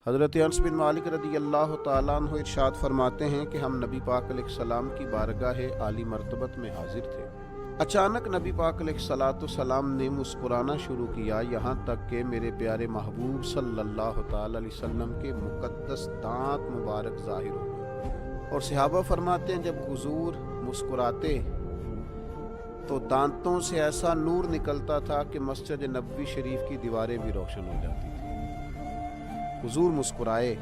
حضرت انس بن مالک رضی اللہ تعالیٰ عنہ ارشاد فرماتے ہیں کہ ہم نبی پاک علیہ السلام کی بارگاہ عالی مرتبت میں حاضر تھے۔ اچانک نبی پاک علیہ السلام نے مسکرانا شروع کیا، یہاں تک کہ میرے پیارے محبوب صلی اللہ تعالیٰ علیہ وسلم کے مقدس دانت مبارک ظاہر ہو گئے۔ اور صحابہ فرماتے ہیں جب حضور مسکراتے تو دانتوں سے ایسا نور نکلتا تھا کہ مسجد نبوی شریف کی دیواریں بھی روشن ہو جاتی تھی۔ حضور مسکرائے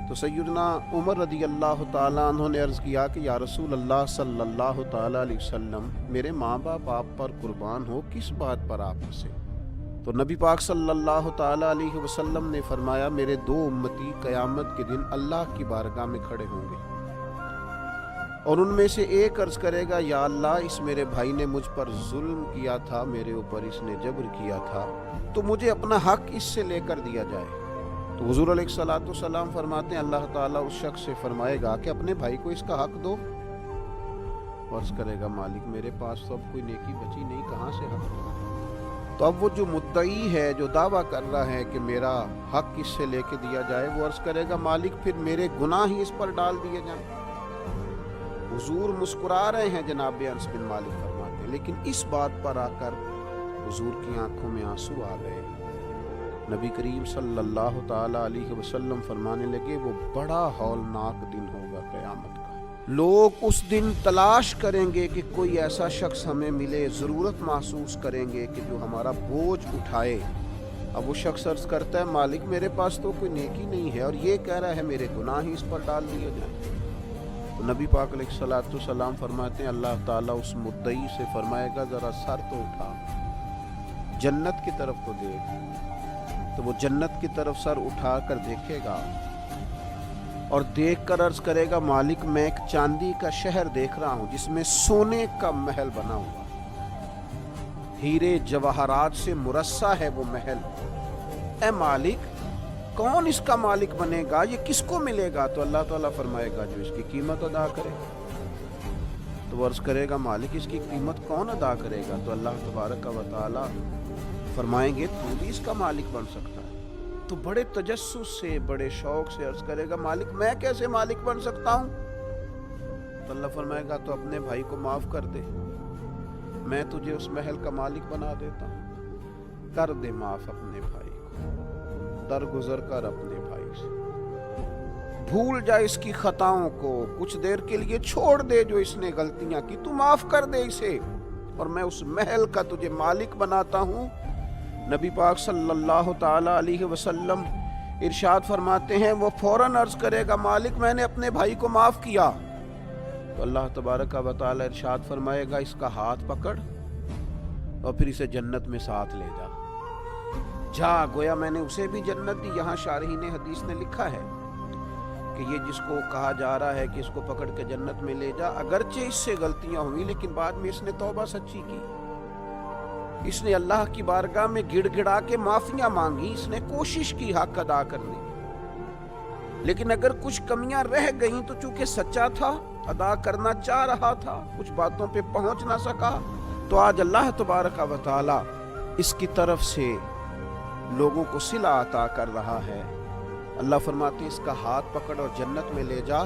تو سیدنا عمر رضی اللہ تعالیٰ عنہ نے عرض کیا کہ یا رسول اللہ صلی اللہ تعالیٰ علیہ وسلم، میرے ماں باپ آپ پر قربان ہو، کس بات پر آپ ہنسے؟ تو نبی پاک صلی اللہ تعالیٰ علیہ وسلم نے فرمایا، میرے دو امتی قیامت کے دن اللہ کی بارگاہ میں کھڑے ہوں گے اور ان میں سے ایک عرض کرے گا، یا اللہ، اس میرے بھائی نے مجھ پر ظلم کیا تھا، میرے اوپر اس نے جبر کیا تھا، تو مجھے اپنا حق اس سے لے کر دیا جائے۔ تو حضور علیہ السلام فرماتے ہیں اللہ تعالیٰ اس شخص سے فرمائے گا کہ اپنے بھائی کو اس کا حق دو۔ عرض کرے گا، مالک میرے پاس تو اب کوئی نیکی بچی نہیں، کہاں سے حق دو؟ تو اب وہ جو مدعی ہے، جو دعویٰ کر رہا ہے کہ میرا حق اس سے لے کے دیا جائے، وہ عرض کرے گا، مالک پھر میرے گناہ ہی اس پر ڈال دیے جائیں۔ حضور مسکرا رہے ہیں، جناب انس بن مالک فرماتے ہیں، لیکن اس بات پر آ کر حضور کی آنکھوں میں آنسو آ گئے۔ نبی کریم صلی اللہ تعالیٰ علیہ وسلم فرمانے لگے، وہ بڑا ہولناک دن ہوگا قیامت کا۔ لوگ اس دن تلاش کریں گے کہ کوئی ایسا شخص ہمیں ملے، ضرورت محسوس کریں گے کہ جو ہمارا بوجھ اٹھائے۔ اب وہ شخص عرض کرتا ہے، مالک میرے پاس تو کوئی نیکی نہیں ہے، اور یہ کہہ رہا ہے میرے گناہ ہی اس پر ڈال دیے جائیں۔ تو نبی پاک علیہ السلام فرماتے ہیں اللہ تعالیٰ اس مدعی سے فرمائے گا، ذرا سر تو اٹھا، جنت کی طرف تو دیکھ۔ تو وہ جنت کی طرف سر اٹھا کر دیکھے گا اور دیکھ کر عرض کرے گا، مالک میں ایک چاندی کا شہر دیکھ رہا ہوں جس میں سونے کا محل بنا ہوا، ہیرے جواہرات سے مرصع ہے وہ محل۔ اے مالک، کون اس کا مالک بنے گا؟ یہ کس کو ملے گا؟ تو اللہ تعالیٰ فرمائے گا، جو اس کی قیمت ادا کرے۔ تو وہ عرض کرے گا، مالک اس کی قیمت کون ادا کرے گا؟ تو اللہ تبارک و تعالیٰ فرمائیں گے، تو بھی اس کا مالک بن سکتا ہے۔ تو بڑے تجسس سے، بڑے شوق سے عرض کرے گا، مالک میں کیسے مالک بن سکتا ہوں؟ تو اللہ فرمائے گا، تو اپنے بھائی کو معاف کر دے، میں تجھے اس محل کا مالک بنا دیتا ہوں۔ کر دے معاف اپنے بھائی کو، درگزر کر اپنے بھائی سے، بھول جا اس کی خطاؤں کو، کچھ دیر کے لیے چھوڑ دے جو اس نے غلطیاں کی، تو معاف کر دے اسے، اور میں اس محل کا تجھے مالک بناتا ہوں۔ نبی پاک صلی اللہ تعالیٰ علیہ وسلم ارشاد فرماتے ہیں، وہ فوراً عرض کرے گا، مالک میں نے اپنے بھائی کو معاف کیا۔ تو اللہ تبارک و تعالیٰ ارشاد فرمائے گا، اس کا ہاتھ پکڑ اور پھر اسے جنت میں ساتھ لے جا، گویا میں نے اسے بھی جنت دی۔ یہاں شارحین حدیث نے لکھا ہے کہ یہ جس کو کہا جا رہا ہے کہ اس کو پکڑ کے جنت میں لے جا، اگرچہ اس سے غلطیاں ہوئی لیکن بعد میں اس نے توبہ سچی کی، اس نے اللہ کی بارگاہ میں گڑ گڑا کے معافیاں مانگی، اس نے کوشش کی حق ادا کرنے کی، لیکن اگر کچھ کمیاں رہ گئیں تو چونکہ سچا تھا، ادا کرنا چاہ رہا تھا، کچھ باتوں پہ پہنچ نہ سکا، تو آج اللہ تبارک و تعالی اس کی طرف سے لوگوں کو صلہ عطا کر رہا ہے۔ اللہ فرماتے اس کا ہاتھ پکڑ اور جنت میں لے جا۔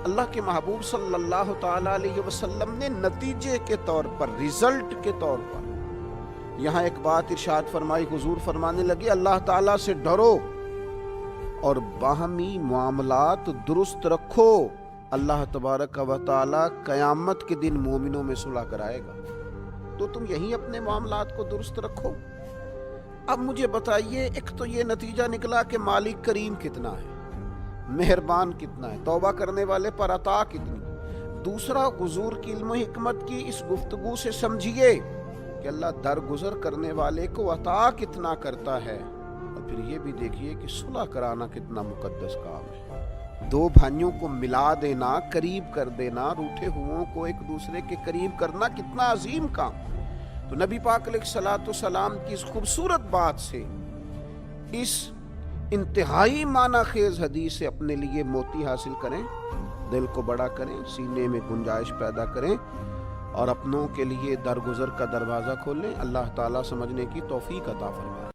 اللہ کے محبوب صلی اللہ تعالیٰ علیہ وسلم نے نتیجے کے طور پر، رزلٹ کے طور پر یہاں ایک بات ارشاد فرمائی۔ حضور فرمانے لگے، اللہ تعالیٰ سے ڈرو اور باہمی معاملات درست رکھو، اللہ تبارک و تعالیٰ قیامت کے دن مومنوں میں صلح کرائے گا، تو تم یہی اپنے معاملات کو درست رکھو۔ اب مجھے بتائیے، ایک تو یہ نتیجہ نکلا کہ مالک کریم کتنا ہے، مہربان کتنا ہے، توبہ کرنے والے پر عطا کتنی۔ دوسرا، حضور کی علم و حکمت کی اس گفتگو سے سمجھیے کہ اللہ درگزر کرنے والے کو عطا کتنا کرتا ہے، اور پھر یہ بھی دیکھیے کہ صلح کرانا کتنا مقدس کام ہے۔ دو بھائیوں کو ملا دینا، قریب کر دینا، روٹھے ہوں کو ایک دوسرے کے قریب کرنا کتنا عظیم کام۔ تو نبی پاک علیہ السلام کی اس خوبصورت بات سے، اس انتہائی معنی خیز حدیث سے اپنے لیے موتی حاصل کریں، دل کو بڑا کریں، سینے میں گنجائش پیدا کریں، اور اپنوں کے لیے درگزر کا دروازہ کھولیں۔ اللہ تعالیٰ سمجھنے کی توفیق عطا فرمائے۔